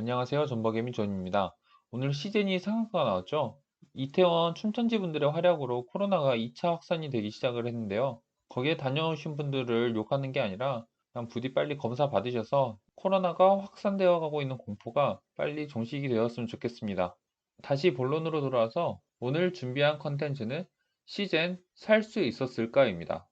안녕하세요. 전박예민 존입니다. 오늘 시즌이 상한가가 나왔죠? 이태원 춘천지 분들의 활약으로 코로나가 2차 확산이 되기 시작을 했는데요. 거기에 다녀오신 분들을 욕하는 게 아니라 그냥 부디 빨리 검사 받으셔서 코로나가 확산되어 가고 있는 공포가 빨리 종식이 되었으면 좋겠습니다. 다시 본론으로 돌아와서 오늘 준비한 컨텐츠는 시즌 살 수 있었을까입니다.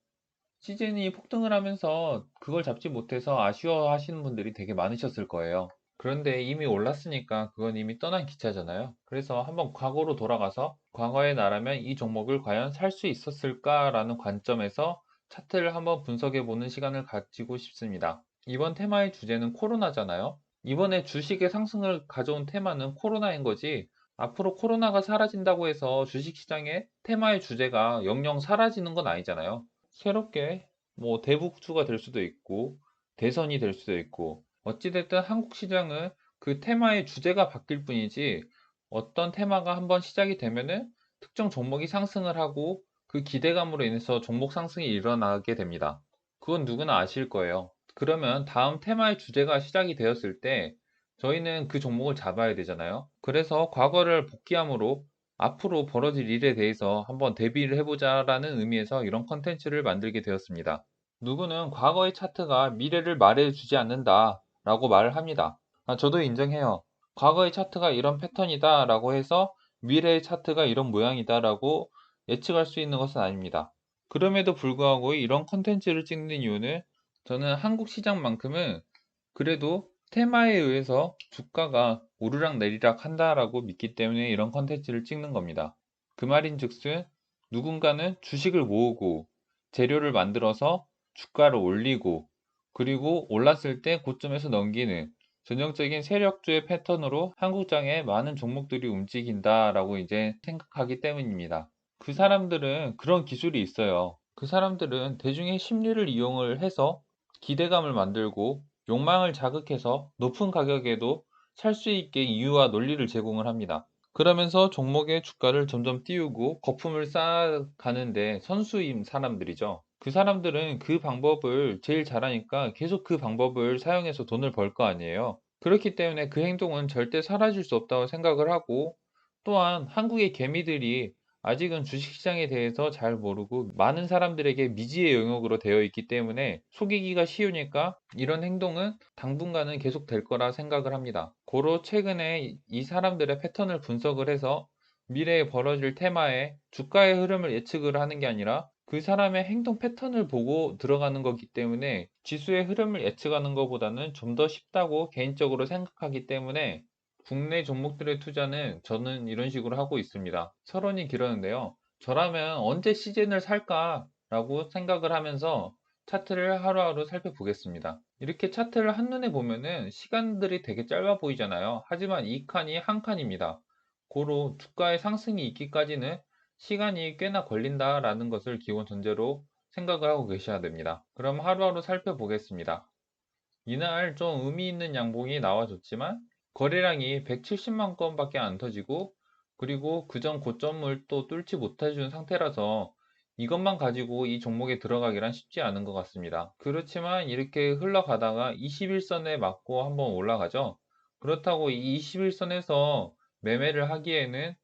시즌이 폭등을 하면서 그걸 잡지 못해서 아쉬워하시는 분들이 되게 많으셨을 거예요. 그런데 이미 올랐으니까 그건 이미 떠난 기차잖아요. 그래서 한번 과거로 돌아가서 과거의 나라면 이 종목을 과연 살 수 있었을까라는 관점에서 차트를 한번 분석해 보는 시간을 가지고 싶습니다. 이번 테마의 주제는 코로나잖아요. 이번에 주식의 상승을 가져온 테마는 코로나인 거지, 앞으로 코로나가 사라진다고 해서 주식시장의 테마의 주제가 영영 사라지는 건 아니잖아요. 새롭게 뭐 대북주가 될 수도 있고 대선이 될 수도 있고, 어찌됐든 한국 시장은 그 테마의 주제가 바뀔 뿐이지, 어떤 테마가 한번 시작이 되면은 특정 종목이 상승을 하고 그 기대감으로 인해서 종목 상승이 일어나게 됩니다. 그건 누구나 아실 거예요. 그러면 다음 테마의 주제가 시작이 되었을 때 저희는 그 종목을 잡아야 되잖아요. 그래서 과거를 복귀함으로 앞으로 벌어질 일에 대해서 한번 대비를 해보자라는 의미에서 이런 컨텐츠를 만들게 되었습니다. 누구는 과거의 차트가 미래를 말해주지 않는다 라고 말을 합니다. 저도 인정해요. 과거의 차트가 이런 패턴이다 라고 해서 미래의 차트가 이런 모양이다 라고 예측할 수 있는 것은 아닙니다. 그럼에도 불구하고 이런 컨텐츠를 찍는 이유는, 저는 한국 시장만큼은 그래도 테마에 의해서 주가가 오르락 내리락 한다라고 믿기 때문에 이런 컨텐츠를 찍는 겁니다. 그 말인즉슨 누군가는 주식을 모으고 재료를 만들어서 주가를 올리고, 그리고 올랐을 때 고점에서 넘기는 전형적인 세력주의 패턴으로 한국장의 많은 종목들이 움직인다라고 이제 생각하기 때문입니다. 그 사람들은 그런 기술이 있어요. 그 사람들은 대중의 심리를 이용을 해서 기대감을 만들고 욕망을 자극해서 높은 가격에도 살 수 있게 이유와 논리를 제공을 합니다. 그러면서 종목의 주가를 점점 띄우고 거품을 쌓아가는데 선수인 사람들이죠. 그 사람들은 그 방법을 제일 잘하니까 계속 그 방법을 사용해서 돈을 벌 거 아니에요. 그렇기 때문에 그 행동은 절대 사라질 수 없다고 생각을 하고, 또한 한국의 개미들이 아직은 주식시장에 대해서 잘 모르고 많은 사람들에게 미지의 영역으로 되어 있기 때문에 속이기가 쉬우니까 이런 행동은 당분간은 계속될 거라 생각을 합니다. 고로 최근에 이 사람들의 패턴을 분석을 해서 미래에 벌어질 테마에 주가의 흐름을 예측을 하는 게 아니라 그 사람의 행동 패턴을 보고 들어가는 거기 때문에 지수의 흐름을 예측하는 것보다는 좀 더 쉽다고 개인적으로 생각하기 때문에 국내 종목들의 투자는 저는 이런 식으로 하고 있습니다. 서론이 길었는데요. 저라면 언제 시즌을 살까라고 생각을 하면서 차트를 하루하루 살펴보겠습니다. 이렇게 차트를 한눈에 보면은 시간들이 되게 짧아 보이잖아요. 하지만 이 칸이 한 칸입니다. 고로 주가의 상승이 있기까지는 시간이 꽤나 걸린다라는 것을 기본 전제로 생각을 하고 계셔야 됩니다. 그럼 하루하루 살펴보겠습니다. 이날 좀 의미 있는 양봉이 나와줬지만 거래량이 170만 건밖에 안 터지고, 그리고 그전 고점을 또 뚫지 못해준 상태라서 이것만 가지고 이 종목에 들어가기란 쉽지 않은 것 같습니다. 그렇지만 이렇게 흘러가다가 21선에 맞고 한번 올라가죠. 그렇다고 이 21선에서 매매를 하기에는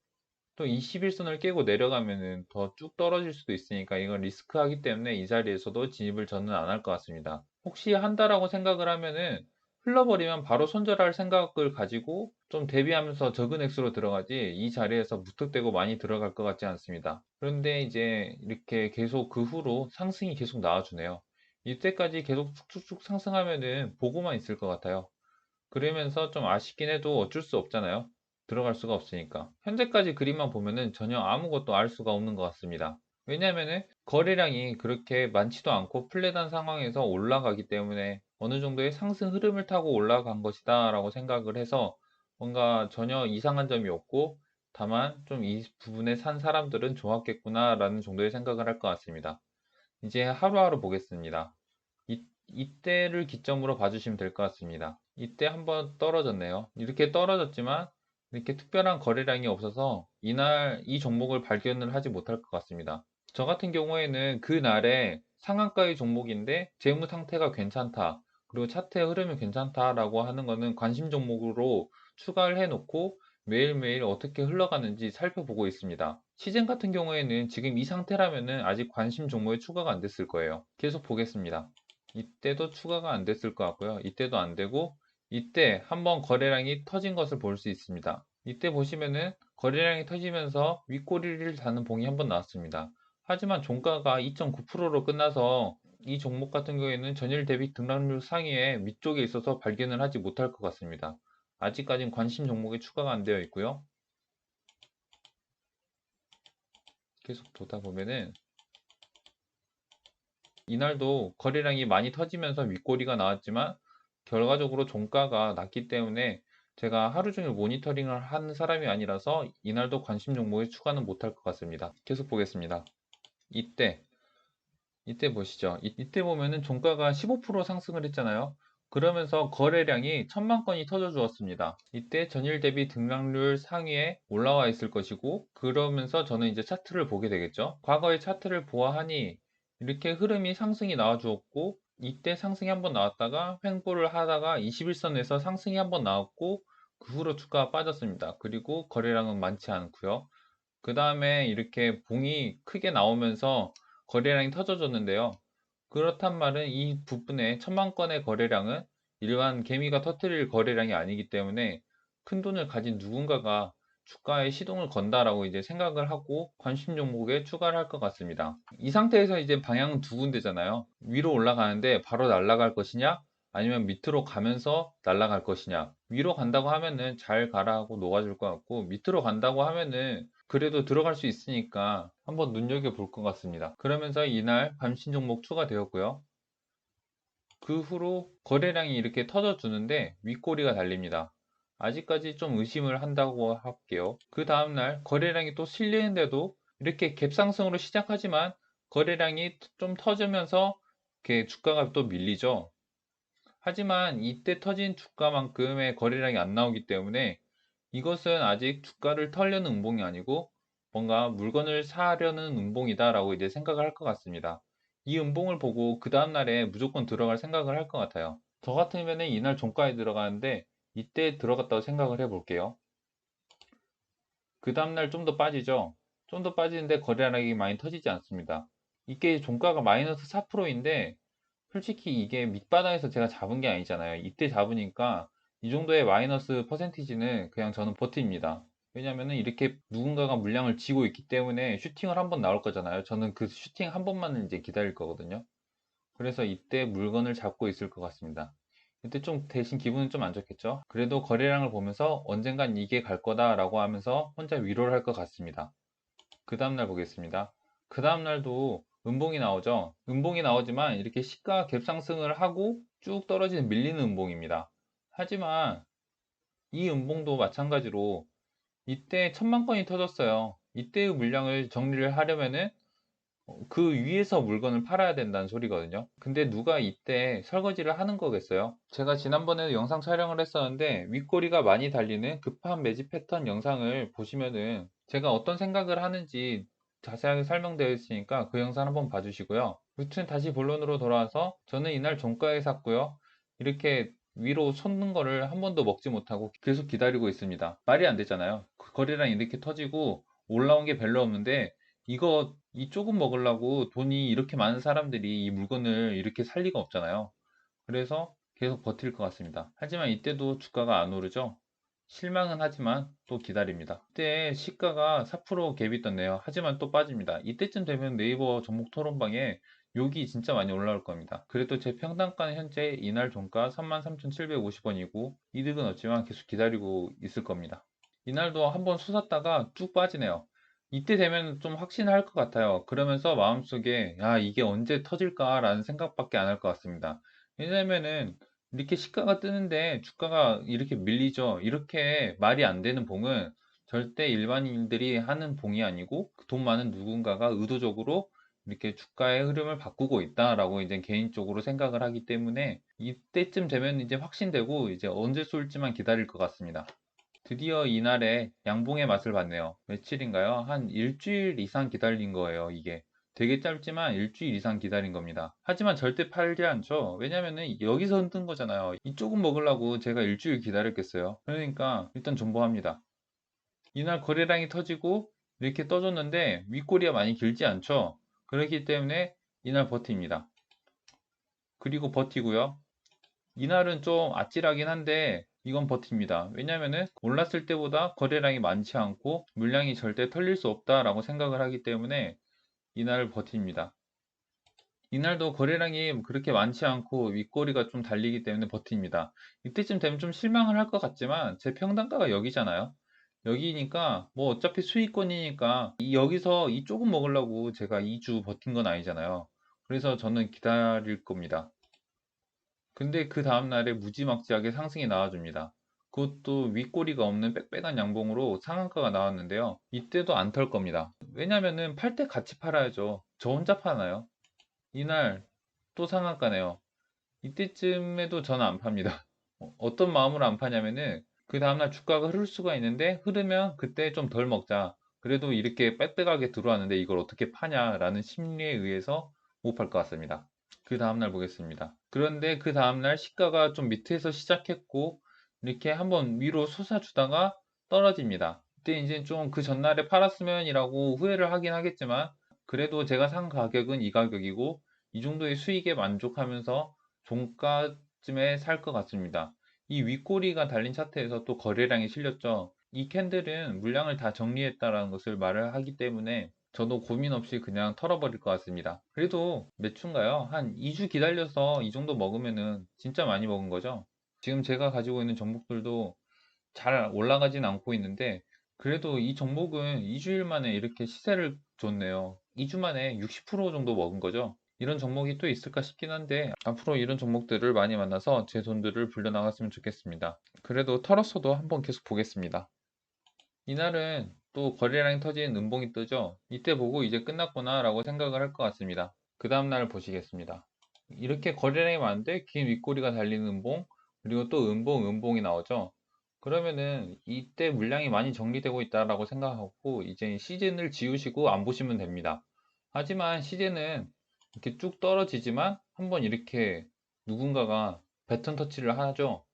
또 21선을 깨고 내려가면은 더 쭉 떨어질 수도 있으니까 이건 리스크하기 때문에 이 자리에서도 진입을 저는 안 할 것 같습니다. 혹시 한다라고 생각을 하면은 흘러버리면 바로 손절할 생각을 가지고 좀 대비하면서 적은 액수로 들어가지, 이 자리에서 무턱대고 많이 들어갈 것 같지 않습니다. 그런데 이제 이렇게 계속 그 후로 상승이 계속 나와주네요. 이때까지 계속 쭉쭉쭉 상승하면은 보고만 있을 것 같아요. 그러면서 좀 아쉽긴 해도 어쩔 수 없잖아요. 들어갈 수가 없으니까. 현재까지 그림만 보면은 전혀 아무것도 알 수가 없는 것 같습니다. 왜냐면은 거래량이 그렇게 많지도 않고 플랫한 상황에서 올라가기 때문에 어느 정도의 상승 흐름을 타고 올라간 것이다 라고 생각을 해서 뭔가 전혀 이상한 점이 없고, 다만 좀 이 부분에 산 사람들은 좋았겠구나 라는 정도의 생각을 할 것 같습니다. 이제 하루하루 보겠습니다. 이때를 기점으로 봐주시면 될 것 같습니다. 이때 한번 떨어졌네요. 이렇게 떨어졌지만 이렇게 특별한 거래량이 없어서 이날 이 종목을 발견을 하지 못할 것 같습니다. 저 같은 경우에는 그날에 상한가의 종목인데 재무 상태가 괜찮다, 그리고 차트의 흐름이 괜찮다라고 하는 거는 관심 종목으로 추가를 해 놓고 매일매일 어떻게 흘러가는지 살펴보고 있습니다. 시즌 같은 경우에는 지금 이 상태라면은 아직 관심 종목에 추가가 안 됐을 거예요. 계속 보겠습니다. 이때도 추가가 안 됐을 것 같고요. 이때도 안 되고, 이때 한번 거래량이 터진 것을 볼 수 있습니다. 이때 보시면은 거래량이 터지면서 윗꼬리를 다는 봉이 한번 나왔습니다. 하지만 종가가 2.9%로 끝나서 이 종목 같은 경우에는 전일 대비 등락률 상위에 위쪽에 있어서 발견을 하지 못할 것 같습니다. 아직까지는 관심 종목에 추가가 안 되어 있고요. 계속 보다 보면은 이날도 거래량이 많이 터지면서 윗꼬리가 나왔지만 결과적으로 종가가 낮기 때문에 제가 하루 종일 모니터링을 하는 사람이 아니라서 이날도 관심 종목에 추가는 못할 것 같습니다. 계속 보겠습니다. 이때 보시죠. 이때 보면은 종가가 15% 상승을 했잖아요. 그러면서 거래량이 1000만 건이 터져 주었습니다. 이때 전일 대비 등락률 상위에 올라와 있을 것이고, 그러면서 저는 이제 차트를 보게 되겠죠. 과거의 차트를 보아하니 이렇게 흐름이 상승이 나와 주었고, 이때 상승이 한번 나왔다가 횡보를 하다가 21선에서 상승이 한번 나왔고, 그 후로 주가가 빠졌습니다. 그리고 거래량은 많지 않고요. 그 다음에 이렇게 봉이 크게 나오면서 거래량이 터져줬는데요. 그렇단 말은 이 부분에 1000만 건의 거래량은 일반 개미가 터뜨릴 거래량이 아니기 때문에 큰 돈을 가진 누군가가 주가에 시동을 건다라고 이제 생각을 하고 관심 종목에 추가를 할 것 같습니다. 이 상태에서 이제 방향은 두 군데잖아요. 위로 올라가는데 바로 날아갈 것이냐, 아니면 밑으로 가면서 날아갈 것이냐. 위로 간다고 하면은 잘 가라 하고 녹아줄 것 같고, 밑으로 간다고 하면은 그래도 들어갈 수 있으니까 한번 눈여겨볼 것 같습니다. 그러면서 이날 관심 종목 추가되었고요. 그 후로 거래량이 이렇게 터져주는데 윗꼬리가 달립니다. 아직까지 좀 의심을 한다고 할게요. 그 다음날 거래량이 또 실리는데도 이렇게 갭상승으로 시작하지만 거래량이 좀 터지면서 이렇게 주가가 또 밀리죠. 하지만 이때 터진 주가만큼의 거래량이 안 나오기 때문에 이것은 아직 주가를 털려는 음봉이 아니고 뭔가 물건을 사려는 음봉이다라고 이제 생각을 할 것 같습니다. 이 음봉을 보고 그 다음날에 무조건 들어갈 생각을 할 것 같아요. 저 같으면 이날 종가에 들어가는데 이때 들어갔다고 생각을 해볼게요. 그 다음날 좀 더 빠지죠? 좀 더 빠지는데 거래량이 많이 터지지 않습니다. 이게 종가가 마이너스 4%인데 솔직히 이게 밑바닥에서 제가 잡은 게 아니잖아요. 이때 잡으니까 이 정도의 마이너스 퍼센티지는 그냥 저는 버팁니다. 왜냐면은 이렇게 누군가가 물량을 쥐고 있기 때문에 슈팅을 한번 나올 거잖아요. 저는 그 슈팅 한 번만 이제 기다릴 거거든요. 그래서 이때 물건을 잡고 있을 것 같습니다. 이때 좀 대신 기분은 좀 안 좋겠죠. 그래도 거래량을 보면서 언젠간 이게 갈 거다라고 하면서 혼자 위로를 할 것 같습니다. 그 다음날 보겠습니다. 그 다음날도 음봉이 나오죠. 음봉이 나오지만 이렇게 시가 갭상승을 하고 쭉 떨어지는 밀리는 음봉입니다. 하지만 이 음봉도 마찬가지로 이때 1000만 건이 터졌어요. 이때의 물량을 정리를 하려면은 그 위에서 물건을 팔아야 된다는 소리거든요. 근데 누가 이때 설거지를 하는 거겠어요? 제가 지난번에도 영상 촬영을 했었는데 윗꼬리가 많이 달리는 급한 매집 패턴 영상을 보시면은 제가 어떤 생각을 하는지 자세하게 설명되어 있으니까 그 영상 한번 봐주시고요. 무튼 다시 본론으로 돌아와서 저는 이날 종가에 샀고요. 이렇게 위로 솟는 거를 한 번도 먹지 못하고 계속 기다리고 있습니다. 말이 안 되잖아요. 그 거래량 이렇게 터지고 올라온 게 별로 없는데 이거 이 조금 먹으려고 돈이 이렇게 많은 사람들이 이 물건을 이렇게 살 리가 없잖아요. 그래서 계속 버틸 것 같습니다. 하지만 이때도 주가가 안 오르죠. 실망은 하지만 또 기다립니다. 이때 시가가 4% 갭이 떴네요. 하지만 또 빠집니다. 이때쯤 되면 네이버 종목 토론방에 욕이 진짜 많이 올라올 겁니다. 그래도 제 평단가는 현재 이날 종가 33,750원이고 이득은 없지만 계속 기다리고 있을 겁니다. 이날도 한번 솟았다가 쭉 빠지네요. 이때 되면 좀 확신할 것 같아요. 그러면서 마음속에 야 이게 언제 터질까라는 생각밖에 안 할 것 같습니다. 왜냐면은 이렇게 시가가 뜨는데 주가가 이렇게 밀리죠. 이렇게 말이 안 되는 봉은 절대 일반인들이 하는 봉이 아니고 돈 많은 누군가가 의도적으로 이렇게 주가의 흐름을 바꾸고 있다라고 이제 개인적으로 생각을 하기 때문에 이때쯤 되면 이제 확신되고 이제 언제 쏠지만 기다릴 것 같습니다. 드디어 이날에 양봉의 맛을 봤네요. 며칠인가요? 한 일주일 이상 기다린 거예요, 이게. 되게 짧지만 일주일 이상 기다린 겁니다. 하지만 절대 팔지 않죠. 왜냐면은 여기서 흔든 거잖아요. 이쪽은 먹으려고 제가 일주일 기다렸겠어요. 그러니까 일단 존버합니다. 이날 거래량이 터지고 이렇게 떠줬는데 윗꼬리가 많이 길지 않죠. 그렇기 때문에 이날 버팁니다. 그리고 버티고요. 이날은 좀 아찔하긴 한데 이건 버팁니다. 왜냐면은 올랐을 때보다 거래량이 많지 않고 물량이 절대 털릴 수 없다라고 생각을 하기 때문에 이날을 버팁니다. 이날도 거래량이 그렇게 많지 않고 윗꼬리가 좀 달리기 때문에 버팁니다. 이때쯤 되면 좀 실망을 할 것 같지만 제 평단가가 여기잖아요. 여기니까 뭐 어차피 수익권이니까 여기서 이 조금 먹으려고 제가 2주 버틴 건 아니잖아요. 그래서 저는 기다릴 겁니다. 근데 그 다음날에 무지막지하게 상승이 나와줍니다. 그것도 윗꼬리가 없는 빽빽한 양봉으로 상한가가 나왔는데요. 이때도 안 털 겁니다. 왜냐면은 팔 때 같이 팔아야죠. 저 혼자 파나요? 이날 또 상한가네요. 이때쯤에도 저는 안 팝니다. 어떤 마음으로 안 파냐면은 그 다음날 주가가 흐를 수가 있는데 흐르면 그때 좀 덜 먹자. 그래도 이렇게 빽빽하게 들어왔는데 이걸 어떻게 파냐라는 심리에 의해서 못 팔 것 같습니다. 그 다음날 보겠습니다. 그런데 그 다음날 시가가 좀 밑에서 시작했고 이렇게 한번 위로 솟아주다가 떨어집니다. 그때 이제 좀 그 전날에 팔았으면이라고 후회를 하긴 하겠지만 그래도 제가 산 가격은 이 가격이고 이 정도의 수익에 만족하면서 종가쯤에 살 것 같습니다. 이 윗꼬리가 달린 차트에서 또 거래량이 실렸죠. 이 캔들은 물량을 다 정리했다라는 것을 말을 하기 때문에 저도 고민 없이 그냥 털어버릴 것 같습니다. 그래도 몇 주인가요? 한 2주 기다려서 이 정도 먹으면은 진짜 많이 먹은 거죠. 지금 제가 가지고 있는 종목들도 잘 올라가진 않고 있는데 그래도 이 종목은 2주일 만에 이렇게 시세를 줬네요. 2주 만에 60% 정도 먹은 거죠. 이런 종목이 또 있을까 싶긴 한데 앞으로 이런 종목들을 많이 만나서 제 돈들을 불려나갔으면 좋겠습니다. 그래도 털었어도 한번 계속 보겠습니다. 이날은 또 거래량이 터진 음봉이 뜨죠. 이때 보고 이제 끝났구나 라고 생각을 할 것 같습니다. 그 다음날 보시겠습니다. 이렇게 거래량이 많은데 긴 윗꼬리가 달리는 음봉 그리고 또 음봉이 나오죠. 그러면은 이때 물량이 많이 정리되고 있다라고 생각하고 이제 시즌을 지우시고 안 보시면 됩니다. 하지만 시즌은 이렇게 쭉 떨어지지만 한번 이렇게 누군가가 배턴 터치를 하죠.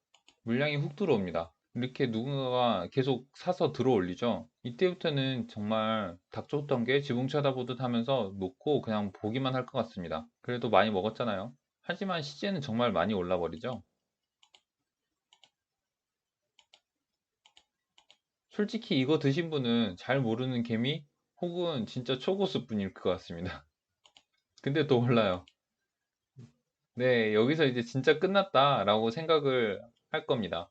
물량이 훅 들어옵니다. 이렇게 누군가가 계속 사서 들어 올리죠. 이때부터는 정말 닥쳤던 게 지붕 쳐다보듯 하면서 놓고 그냥 보기만 할 것 같습니다. 그래도 많이 먹었잖아요. 하지만 시제는 정말 많이 올라 버리죠. 솔직히 이거 드신 분은 잘 모르는 개미 혹은 진짜 초고수 분일 것 같습니다. 근데 또 올라요. 네, 여기서 이제 진짜 끝났다라고 생각을 할 겁니다.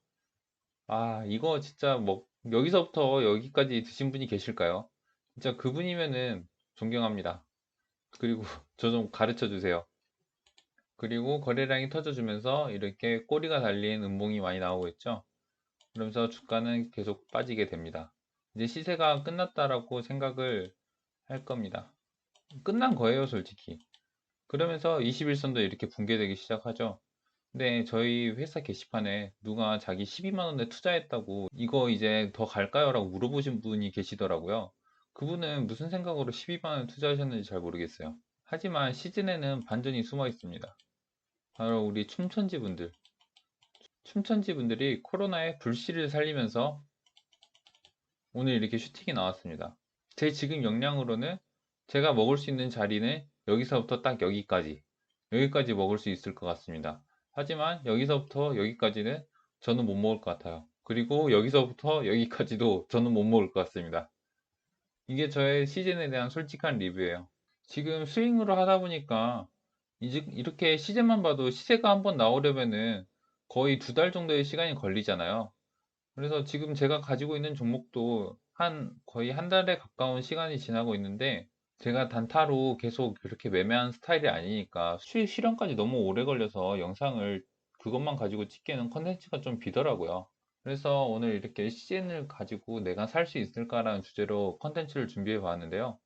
아, 이거 진짜 뭐, 여기서부터 여기까지 드신 분이 계실까요? 진짜 그분이면은 존경합니다. 그리고 저 좀 가르쳐 주세요. 그리고 거래량이 터져주면서 이렇게 꼬리가 달린 음봉이 많이 나오고 있죠. 그러면서 주가는 계속 빠지게 됩니다. 이제 시세가 끝났다라고 생각을 할 겁니다. 끝난 거예요, 솔직히. 그러면서 21선도 이렇게 붕괴되기 시작하죠. 네, 저희 회사 게시판에 누가 자기 12만 원에 투자했다고 이거 이제 더 갈까요? 라고 물어보신 분이 계시더라고요. 그분은 무슨 생각으로 12만 원 투자하셨는지 잘 모르겠어요. 하지만 시즌에는 반전이 숨어 있습니다. 바로 우리 춤천지 분들. 춤천지 분들이 코로나의 불씨를 살리면서 오늘 이렇게 슈팅이 나왔습니다. 제 지금 역량으로는 제가 먹을 수 있는 자리는 여기서부터 딱 여기까지 먹을 수 있을 것 같습니다. 하지만 여기서부터 여기까지는 저는 못 먹을 것 같아요. 그리고 여기서부터 여기까지도 저는 못 먹을 것 같습니다. 이게 저의 시즌에 대한 솔직한 리뷰예요. 지금 스윙으로 하다 보니까 이제 이렇게 시즌만 봐도 시세가 한번 나오려면은 거의 2달 정도의 시간이 걸리잖아요. 그래서 지금 제가 가지고 있는 종목도 거의 한 달에 가까운 시간이 지나고 있는데 제가 단타로 계속 이렇게 매매한 스타일이 아니니까 수익 실현까지 너무 오래 걸려서 영상을 그것만 가지고 찍기에는 컨텐츠가 좀 비더라고요. 그래서 오늘 이렇게 CN을 가지고 내가 살 수 있을까라는 주제로 컨텐츠를 준비해 봤는데요.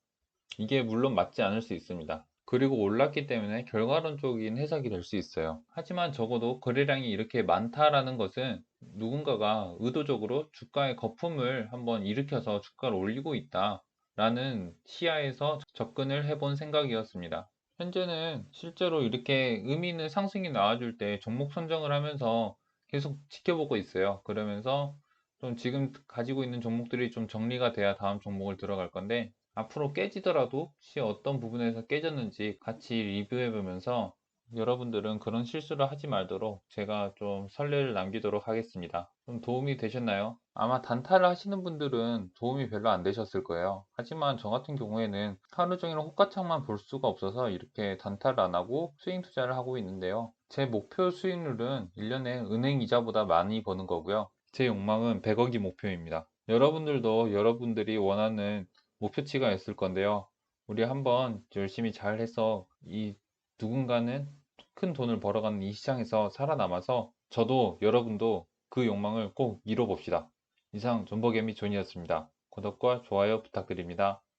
이게 물론 맞지 않을 수 있습니다. 그리고 올랐기 때문에 결과론적인 해석이 될 수 있어요. 하지만 적어도 거래량이 이렇게 많다라는 것은 누군가가 의도적으로 주가의 거품을 한번 일으켜서 주가를 올리고 있다. 라는 시야에서 접근을 해본 생각이었습니다. 현재는 실제로 이렇게 의미 있는 상승이 나와줄 때 종목 선정을 하면서 계속 지켜보고 있어요. 그러면서 좀 지금 가지고 있는 종목들이 좀 정리가 돼야 다음 종목을 들어갈 건데, 앞으로 깨지더라도 혹시 어떤 부분에서 깨졌는지 같이 리뷰해 보면서 여러분들은 그런 실수를 하지 말도록 제가 좀 선례를 남기도록 하겠습니다. 좀 도움이 되셨나요? 아마 단타를 하시는 분들은 도움이 별로 안 되셨을 거예요. 하지만 저 같은 경우에는 하루 종일 호가창만 볼 수가 없어서 이렇게 단타를 안 하고 스윙 투자를 하고 있는데요. 제 목표 수익률은 1년에 은행 이자보다 많이 버는 거고요. 제 욕망은 100억이 목표입니다. 여러분들도 여러분들이 원하는 목표치가 있을 건데요. 우리 한번 열심히 잘 해서 이 누군가는 큰 돈을 벌어가는 이 시장에서 살아남아서 저도 여러분도 그 욕망을 꼭 이뤄봅시다. 이상 존버개미 존이었습니다. 구독과 좋아요 부탁드립니다.